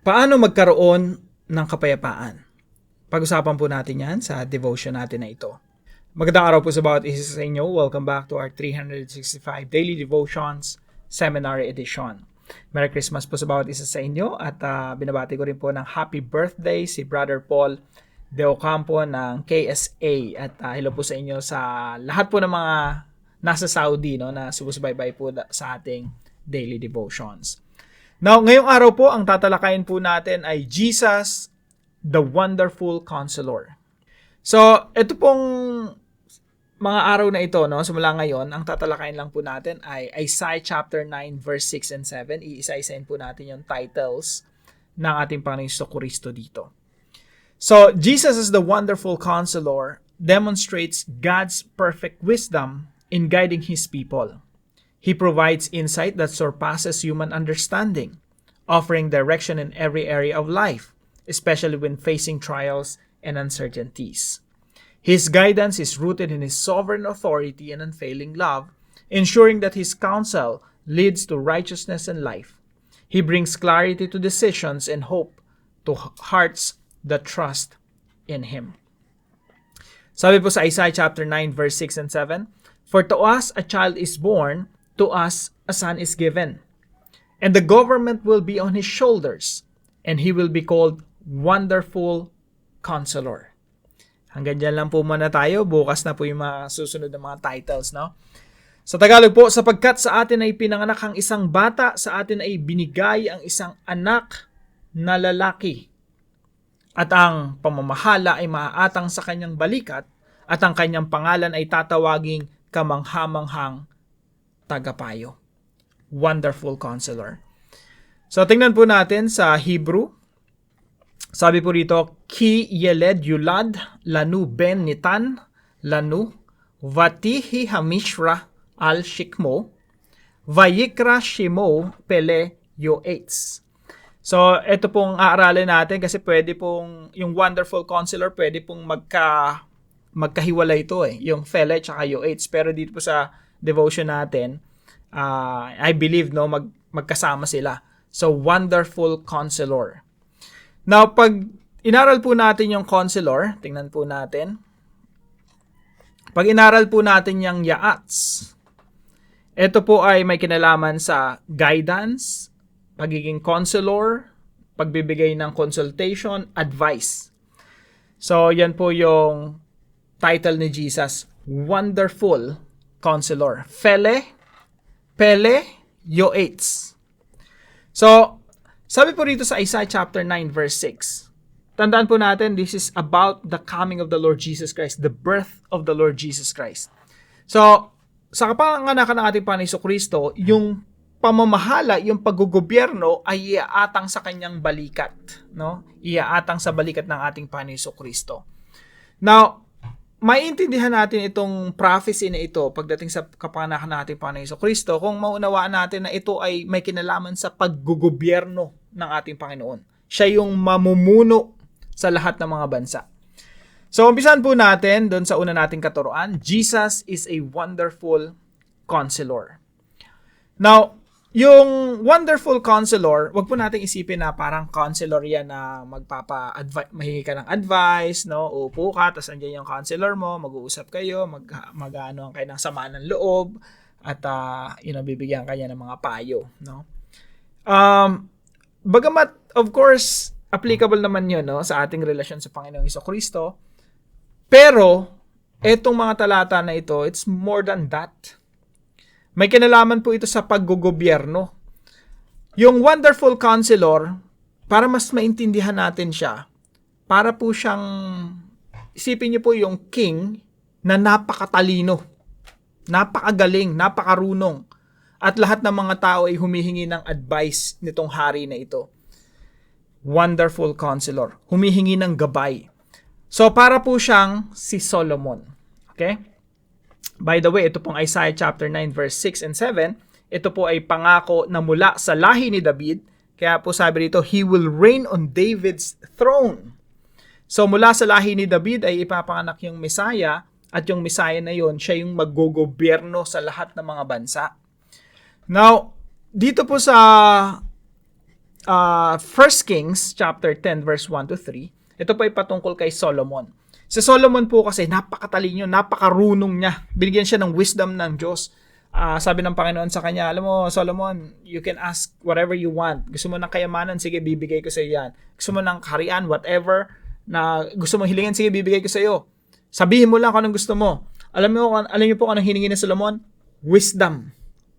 Paano magkaroon ng kapayapaan? Pag-usapan po natin yan sa devotion natin na ito. Magandang araw po sa bawat isa sa inyo. Welcome back to our 365 Daily Devotions Seminary Edition. Merry Christmas po sa bawat isa sa inyo at binabati ko rin po ng happy birthday si Brother Paul De Ocampo ng KSA at hello po sa inyo sa lahat po ng mga nasa Saudi na sumusubaybay po sa ating daily devotions. Now, ngayong araw po, ang tatalakayin po natin ay Jesus, the Wonderful Counselor. So, ito pong mga araw na ito, simula ngayon, ang tatalakayin lang po natin ay Isaiah chapter 9, verse 6 and 7. Iisa-isahin po natin yung titles ng ating Panginoong Jesucristo dito. So, Jesus as the Wonderful Counselor demonstrates God's perfect wisdom in guiding His people. He provides insight that surpasses human understanding, offering direction in every area of life, especially when facing trials and uncertainties. His guidance is rooted in His sovereign authority and unfailing love, ensuring that His counsel leads to righteousness and life. He brings clarity to decisions and hope to hearts that trust in Him. Sabi po sa Isaiah chapter 9, verse 6 and 7, "For to us a child is born, to us a son is given, and the government will be on His shoulders, and He will be called Wonderful Counselor." Hanggang dyan lang po muna tayo. Bukas na po yung mga susunod na mga titles, Sa Tagalog po, sapagkat sa atin ay pinanganak ang isang bata, sa atin ay binigay ang isang anak na lalaki. At ang pamamahala ay maaatang sa kanyang balikat, at ang kanyang pangalan ay tatawaging kamanghamanghang tagapayo. Wonderful Counselor. So, tingnan po natin sa Hebrew. Sabi po rito, Ki Yeled Yulad Lanu Ben Nitan Lanu Vatihi Hamishra Al Shikmo Vayikra Shimo Pele Yoetz. So, ito pong aaralin natin kasi pwede pong, yung Wonderful Counselor, pwede pong magkahiwalay ito yung Pele at Yoetz. Pero dito po sa devotion natin, I believe, magkasama sila. So, Wonderful Counselor. Now, pag inaral po natin yung Counselor, tingnan po natin. Pag inaral po natin yung Yaats, ito po ay may kinalaman sa guidance, pagiging counselor, pagbibigay ng consultation, advice. So, yan po yung title ni Jesus, Wonderful Counselor. Pele, Yoetz. So, sabi po rito sa Isaiah chapter 9, verse 6. Tandaan po natin, this is about the coming of the Lord Jesus Christ, the birth of the Lord Jesus Christ. So, sa kapanganakan ng ating Panginoong Jesucristo, yung pamamahala, yung paggugobyerno ay iaatang sa kanyang balikat, Iaatang sa balikat ng ating Panginoong Jesucristo. Now, maintindihan natin itong prophecy na ito pagdating sa kapanganakan ng ating Panginoong Jesucristo kung maunawaan natin na ito ay may kinalaman sa paggugobyerno ng ating Panginoon. Siya yung mamumuno sa lahat ng mga bansa. So, umpisan po natin doon sa una nating katuruan, Jesus is a wonderful counselor. Now, yung Wonderful Counselor, wag po nating isipin na parang counselor yan na mahingi ka ng advice, Uupo ka, tapos andyan yung counselor mo, mag-uusap kayo, mag-ano kayo ng sama ng loob, at bibigyan kanya ng mga payo, Bagamat, of course, applicable naman yun, sa ating relasyon sa Panginoong Jesucristo, pero, etong mga talata na ito, it's more than that. May kinalaman po ito sa paggugobyerno. Yung Wonderful Counselor, para mas maintindihan natin siya, para po siyang, isipin niyo po yung king na napakatalino, napakagaling, napakarunong, at lahat ng mga tao ay humihingi ng advice nitong hari na ito. Wonderful Counselor, humihingi ng gabay. So, para po siyang si Solomon. Okay? By the way, ito pong Isaiah chapter 9 verse 6 and 7, ito po ay pangako na mula sa lahi ni David. Kaya po sabi dito, He will reign on David's throne. So mula sa lahi ni David ay ipapanganak yung Messiah, at yung Messiah na yon, siya yung maggogobyerno sa lahat ng mga bansa. Now, dito po sa 1 Kings chapter 10 verse 1 to 3. Ito po ay patungkol kay Solomon. Si Solomon po kasi napakatalino, napakarunong niya. Binigyan siya ng wisdom ng Diyos. Sabi ng Panginoon sa kanya, alam mo, Solomon, you can ask whatever you want. Gusto mo ng kayamanan, sige, bibigay ko sa iyo yan. Gusto mo ng kaharian, whatever, na gusto mong hilingin, sige, bibigay ko sa iyo. Sabihin mo lang kung anong gusto mo. Alam niyo po kung anong hiningi ni Solomon? Wisdom.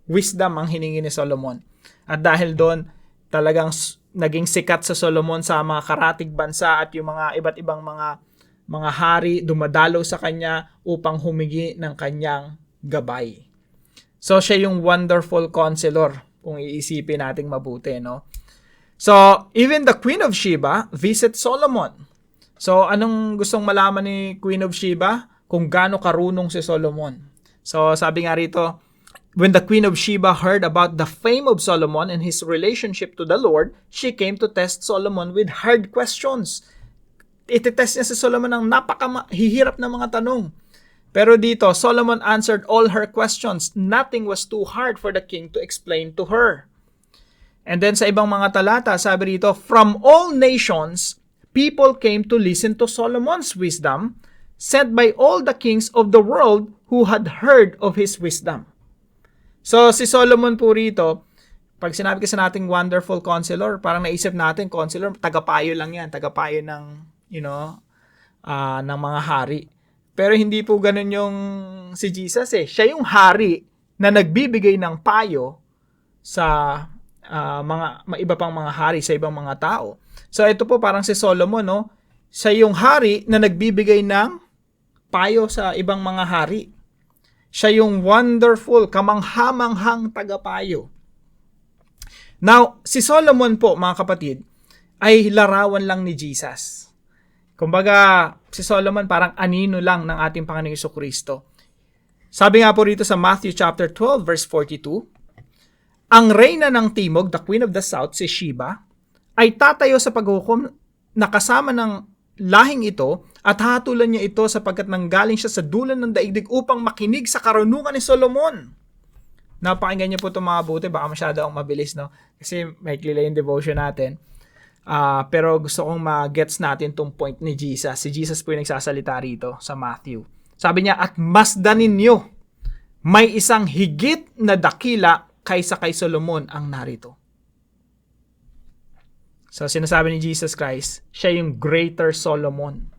Wisdom ang hiningi ni Solomon. At dahil doon, talagang naging sikat sa Solomon sa mga karatig bansa at yung mga iba't ibang mga hari dumadalaw sa kanya upang humingi ng kanyang gabay. So, siya yung wonderful counselor, kung iisipin nating mabuti, no? So, even the Queen of Sheba visit Solomon. So, anong gustong malaman ni Queen of Sheba? Kung gaano karunong si Solomon. So, sabi nga rito, when the Queen of Sheba heard about the fame of Solomon and his relationship to the Lord, she came to test Solomon with hard questions. Ititest niya si Solomon ng napakahihirap na mga tanong. Pero dito, Solomon answered all her questions. Nothing was too hard for the king to explain to her. And then sa ibang mga talata, sabi dito, from all nations, people came to listen to Solomon's wisdom, sent by all the kings of the world who had heard of his wisdom. So si Solomon po rito, pag sinabi kasi nating wonderful counselor, parang naisip natin, counselor, tagapayo lang yan, tagapayo ng, ng mga hari. Pero hindi po ganun yung si Jesus eh. Siya yung hari na nagbibigay ng payo sa mga iba pang mga hari, sa ibang mga tao. So ito po parang si Solomon, no? Siya yung hari na nagbibigay ng payo sa ibang mga hari. Siya yung wonderful, kamanghamanghang tagapayo. Now, si Solomon po, mga kapatid, ay larawan lang ni Jesus. Kumbaga, si Solomon parang anino lang ng ating Panginoong Jesucristo. Sabi nga po rito sa Matthew chapter 12 verse 42, ang reyna ng timog, the queen of the south, si Sheba, ay tatayo sa paghukom na kasama ng lahing ito at hatulan niya ito sapagkat nanggaling siya sa dulan ng daigdig upang makinig sa karunungan ni Solomon. Napakinggan niyo po ito mga buti, baka masyado akong mabilis, no? Kasi may klila yung devotion natin. Pero gusto kong ma-gets natin tong point ni Jesus. Si Jesus po yung nagsasalita rito sa Matthew. Sabi niya, at masdan ninyo, may isang higit na dakila kaysa kay Solomon ang narito. So sinasabi ni Jesus Christ, siya yung greater Solomon.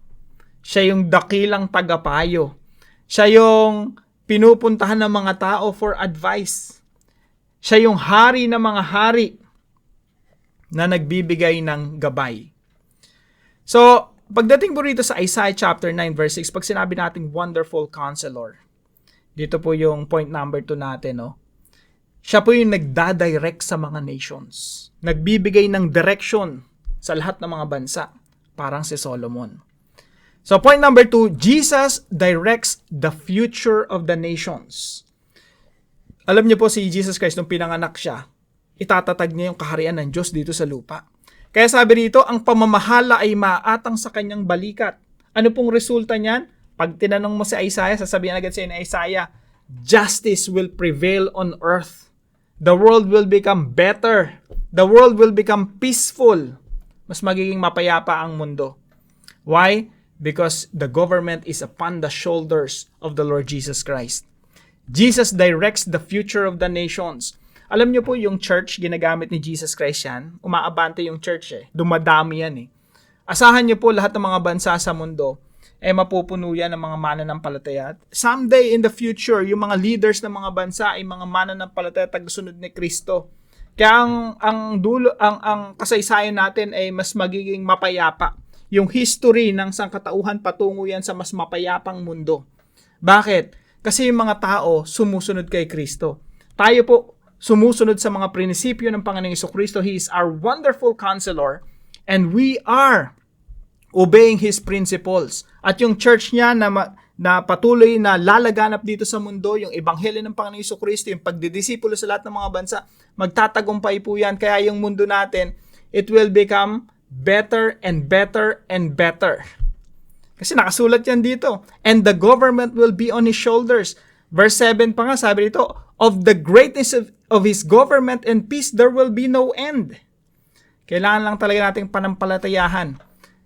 Siya yung dakilang tagapayo. Siya yung pinupuntahan ng mga tao for advice. Siya yung hari ng mga hari na nagbibigay ng gabay. So, pagdating po rito sa Isaiah chapter 9 verse 6, pag sinabi nating wonderful counselor, dito po yung point number 2 natin, no? Siya po yung nagdadirect sa mga nations. Nagbibigay ng direction sa lahat ng mga bansa, parang si Solomon. So, point number 2, Jesus directs the future of the nations. Alam niyo po si Jesus Christ, nung pinanganak siya, itatatag niya yung kaharian ng Diyos dito sa lupa. Kaya sabi rito, ang pamamahala ay maatang sa kanyang balikat. Ano pong resulta niyan? Pag tinanong mo si Isaiah, sasabihin agad sa ni Isaiah, justice will prevail on earth. The world will become better. The world will become peaceful. Mas magiging mapayapa ang mundo. Why? Because the government is upon the shoulders of the Lord Jesus Christ. Jesus directs the future of the nations. Alam niyo po yung church, ginagamit ni Jesus Christ yan. Umaabante yung church eh. Dumadami yan eh. Asahan niyo po lahat ng mga bansa sa mundo, mapupuno yan ng mga mananampalataya. Someday in the future, yung mga leaders ng mga bansa ay mga mananampalataya tagasunod ni Kristo. Kaya ang kasaysayan natin ay mas magiging mapayapa. Yung history ng sangkatauhan patungo yan sa mas mapayapang mundo. Bakit? Kasi yung mga tao sumusunod kay Kristo. Tayo po sumusunod sa mga prinsipyo ng Panginoong Jesucristo. He is our wonderful counselor and we are obeying His principles. At yung church niya na patuloy na lalaganap dito sa mundo, yung ebanghelyo ng Panginoong Jesucristo, yung pagdidisipulo sa lahat ng mga bansa, magtatagumpay po yan. Kaya yung mundo natin, it will become better and better and better. Kasi nakasulat yan dito. And the government will be on His shoulders. Verse 7 pa nga, sabi dito, of the greatness of His government and peace, there will be no end. Kailangan lang talaga nating panampalatayahan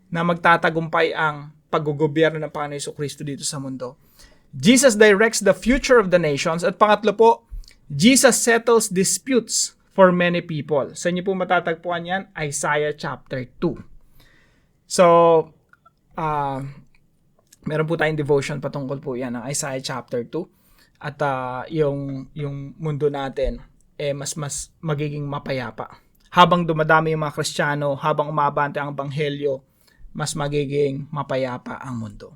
na magtatagumpay ang paggugobyerno ng Panginoon Jesucristo dito sa mundo. Jesus directs the future of the nations. At pangatlo po, Jesus settles disputes for many people. Sa inyo po matatagpuan yan, Isaiah chapter 2. So, meron po tayong devotion patungkol po yan ng Isaiah chapter 2. At yung mundo natin, mas magiging mapayapa. Habang dumadami yung mga Kristiyano, habang umabante ang Ebanghelyo, mas magiging mapayapa ang mundo.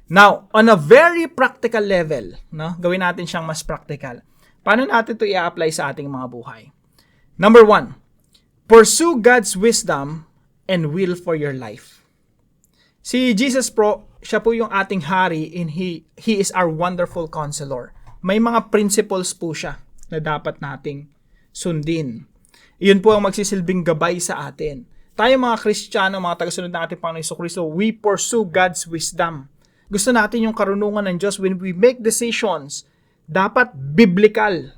Now, on a very practical level, no, gawin natin siyang mas practical. Paano natin ito i-apply sa ating mga buhay? Number 1, pursue God's wisdom and will for your life. Si Jesus po, siya po yung ating hari and He is our wonderful counselor. May mga principles po siya na dapat nating sundin. Iyon po ang magsisilbing gabay sa atin. Tayo mga Kristiyano, mga tagasunod ng ating Panginoon Jesucristo, we pursue God's wisdom. Gusto natin yung karunungan ng Diyos when we make decisions, dapat biblical.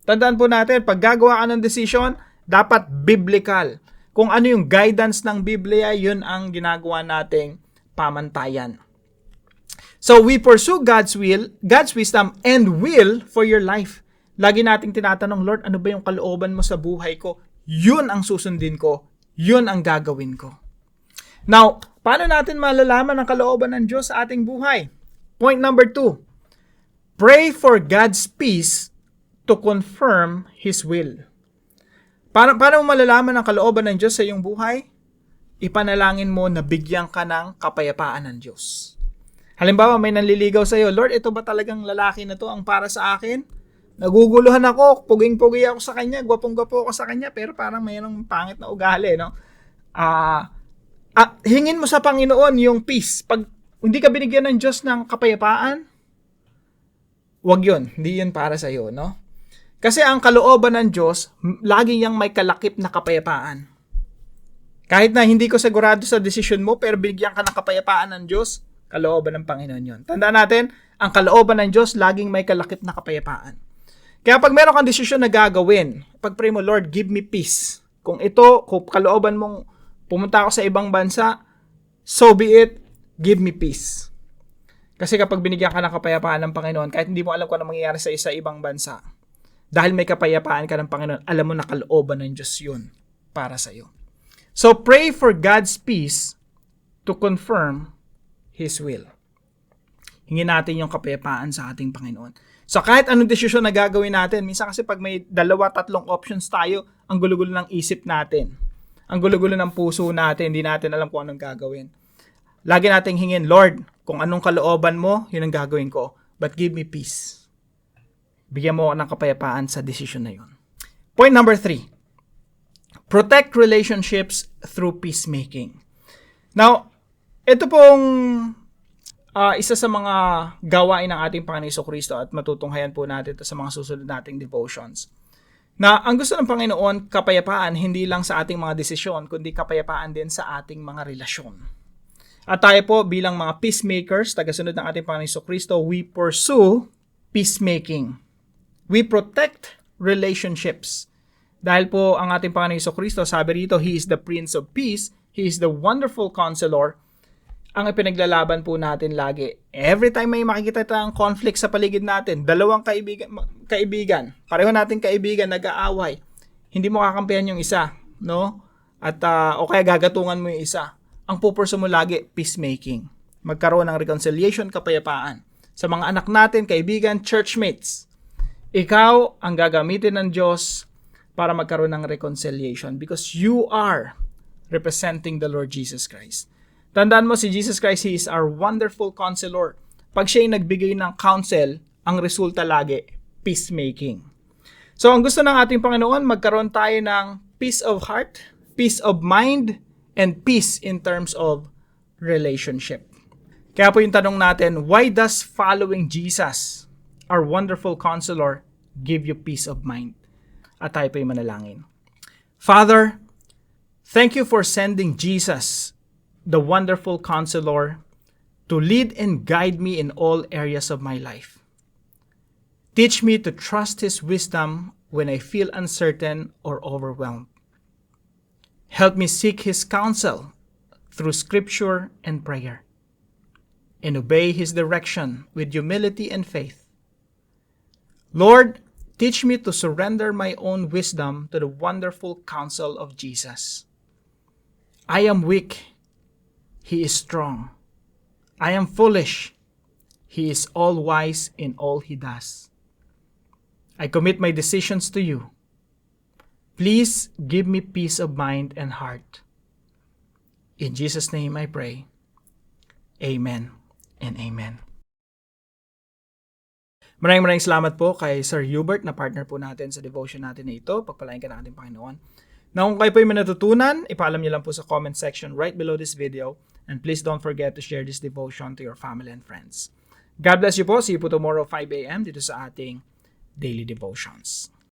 Tandaan po natin, pag gagawa ka ng decision, dapat biblical. Kung ano yung guidance ng Biblia, yun ang ginagawa nating pamantayan. So we pursue God's will, God's wisdom and will for your life. Lagi nating tinatanong, Lord, ano ba yung kalooban mo sa buhay ko? Yun ang susundin ko. Yun ang gagawin ko. Now, paano natin malalaman ang kalooban ng Diyos sa ating buhay? Point number 2. Pray for God's peace to confirm His will. Paano mo malalaman ang kalooban ng Diyos sa iyong buhay? Ipanalangin mo na bigyan ka ng kapayapaan ng Diyos. Halimbawa, may nanliligaw sa iyo, Lord, ito ba talagang lalaki na to ang para sa akin? Naguguluhan ako, puging-pugi ako sa kanya, gwapong-gwapo ako sa kanya, pero parang mayroong pangit na ugali, no? Hingin mo sa Panginoon yung peace. Pag hindi ka binigyan ng Diyos ng kapayapaan, wag yun. Hindi yun para sa iyo, no? Kasi ang kalooban ng Diyos, lagi yang may kalakip na kapayapaan. Kahit na hindi ko sigurado sa desisyon mo, pero bigyan ka ng kapayapaan ng Diyos, kalooban ng Panginoon yun. Tandaan natin, ang kalooban ng Diyos, laging may kalakip na kapayapaan. Kaya pag meron kang desisyon na gagawin, pag-pray mo, Lord, give me peace. Kung kalooban mong pumunta ako sa ibang bansa, so be it, give me peace. Kasi kapag binigyan ka ng kapayapaan ng Panginoon, kahit hindi mo alam kung ano mangyayari sa ibang bansa, dahil may kapayapaan ka ng Panginoon, alam mo na kalooban ng Diyos yun para sa iyo. So pray for God's peace to confirm His will. Hingin natin yung kapayapaan sa ating Panginoon. So kahit anong desisyon na gagawin natin, minsan kasi pag may 2-3 options tayo, ang gulo-gulo ng isip natin. Ang gulo-gulo ng puso natin, hindi natin alam kung anong gagawin. Lagi nating hingin, Lord, kung anong kalooban mo, yun ang gagawin ko. But give me peace. Bigyan mo ako ng kapayapaan sa desisyon na yun. Point number 3. Protect relationships through peacemaking. Now, ito pong isa sa mga gawain ng ating Panginoon Jesucristo at matutunghayan po natin ito sa mga susunod nating devotions. Na ang gusto ng Panginoon, kapayapaan hindi lang sa ating mga desisyon, kundi kapayapaan din sa ating mga relasyon. At tayo po bilang mga peacemakers, tagasunod ng ating Panginoon Jesucristo, we pursue peacemaking. We protect relationships. Dahil po ang ating Panginoon Jesucristo, sabi rito, He is the Prince of Peace, He is the wonderful counselor. Ang ipinaglalaban po natin lagi. Every time may makikita tayong conflict sa paligid natin, dalawang kaibigan, pareho nating kaibigan, nag-aaway, hindi mo kakampihan yung isa, no? At o kaya gagatungan mo yung isa. Ang pupurso mo lagi, peacemaking. Magkaroon ng reconciliation, kapayapaan. Sa mga anak natin, kaibigan, churchmates, ikaw ang gagamitin ng Diyos para magkaroon ng reconciliation because you are representing the Lord Jesus Christ. Tandaan mo, si Jesus Christ, He is our wonderful counselor. Pag siya'y nagbigay ng counsel, ang resulta lagi, peacemaking. So, ang gusto ng ating Panginoon, magkaroon tayo ng peace of heart, peace of mind, and peace in terms of relationship. Kaya po yung tanong natin, why does following Jesus, our wonderful counselor, give you peace of mind? At tayo po'y manalangin. Father, thank you for sending Jesus, the wonderful counselor, to lead and guide me in all areas of my life. Teach me to trust His wisdom when I feel uncertain or overwhelmed. Help me seek His counsel through scripture and prayer, and obey His direction with humility and faith. Lord, teach me to surrender my own wisdom to the wonderful counsel of Jesus. I am weak. He is strong. I am foolish. He is all-wise in all He does. I commit my decisions to You. Please give me peace of mind and heart. In Jesus' name I pray. Amen and amen. Maraming salamat po kay Sir Hubert na partner po natin sa devotion natin na ito. Pagpalain ka natin, Panginoon. Na kung kayo po yung natutunan, ipaalam niyo lang po sa comment section right below this video. And please don't forget to share this devotion to your family and friends. God bless you po. See you po tomorrow 5 a.m. dito sa ating Daily Devotions.